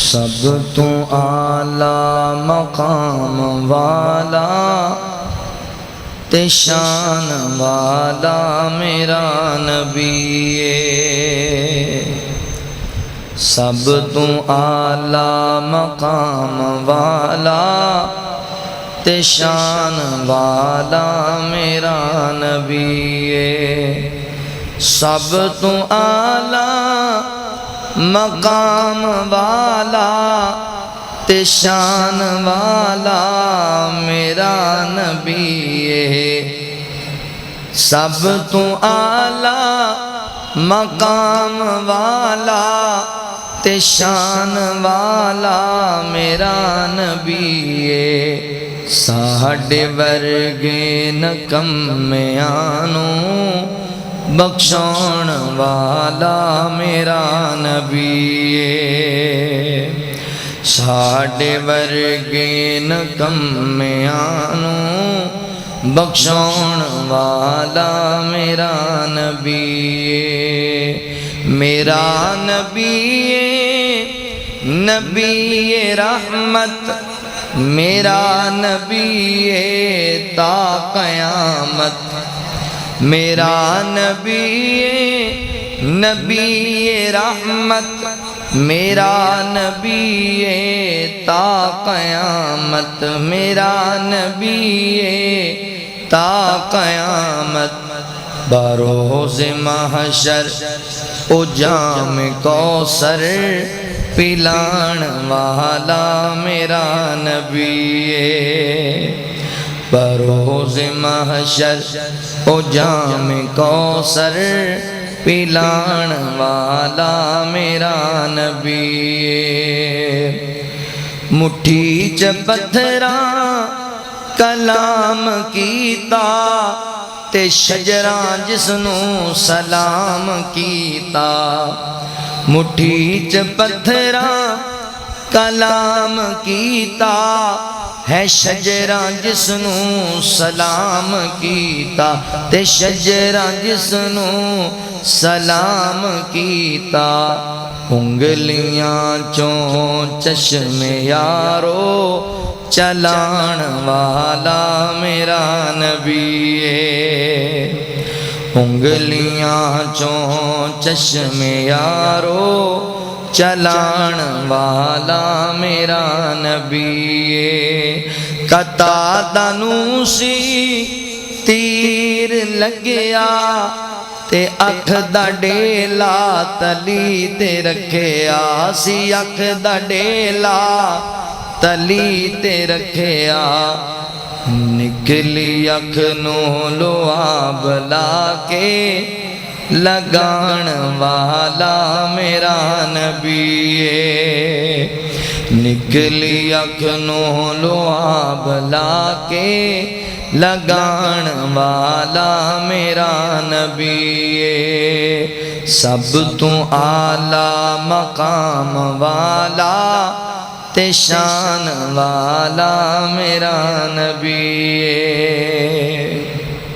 سب تو اعلیٰ مقام والا تے شان والا میرا نبی ہے۔ سب تو اعلیٰ مقام والا تے شان والا میرا نبی ہے۔ سب تو اعلیٰ مقام والا تے شان والا میرا نبی ہے۔ سب تو اعلیٰ مقام والا تے شان والا میرا نبی ہے۔ ساڈے ورگے نکمیاں نوں بخشان والا میرا نبی ہے۔ ساڈے ورگے نکمیاں نوں بخشان والا میرا نبی ہے۔ میرا نبی ہے نبی رحمت، میرا نبی ہے تا قیامت۔ میرا نبی ہے نبی رحمت، میرا نبی ہے تا قیامت۔ میرا نبی ہے تا قیامت۔ بروز محشر او جام کوثر پلان والا میرا نبی ہے۔ بروز محشر او جام کوثر پلان والا میرا نبی ہے۔ مٹھی چ پتھراں کلام کیتا تے شجراں جسنوں سلام کیتا۔ مٹھی چ پتھراں کلام کیتا ہے شجراں جسنوں سلام کیتا تے شجراں جسنوں سلام کیتا۔ انگلیاں چوں چشم یارو چلان والا میرا نبی ہے۔ انگلیاں چوں چشم یارو چلان والا میرا نبی ہے۔ قطادہ نوں سی تیر لگیا تے اکھ دا ڈیلا تلی تے رکھیا سی۔ اکھ دا ڈیلا تلی تے رکھیا۔ نکلی اکھ نوں لعاب لا کے لگان والا میرا نبی ہے۔ نکلی اکھ نوں لعاب لا کے لگان والا میرا نبی ہے۔ سب تو اعلیٰ مقام والا تے شان والا میرا نبی ہے۔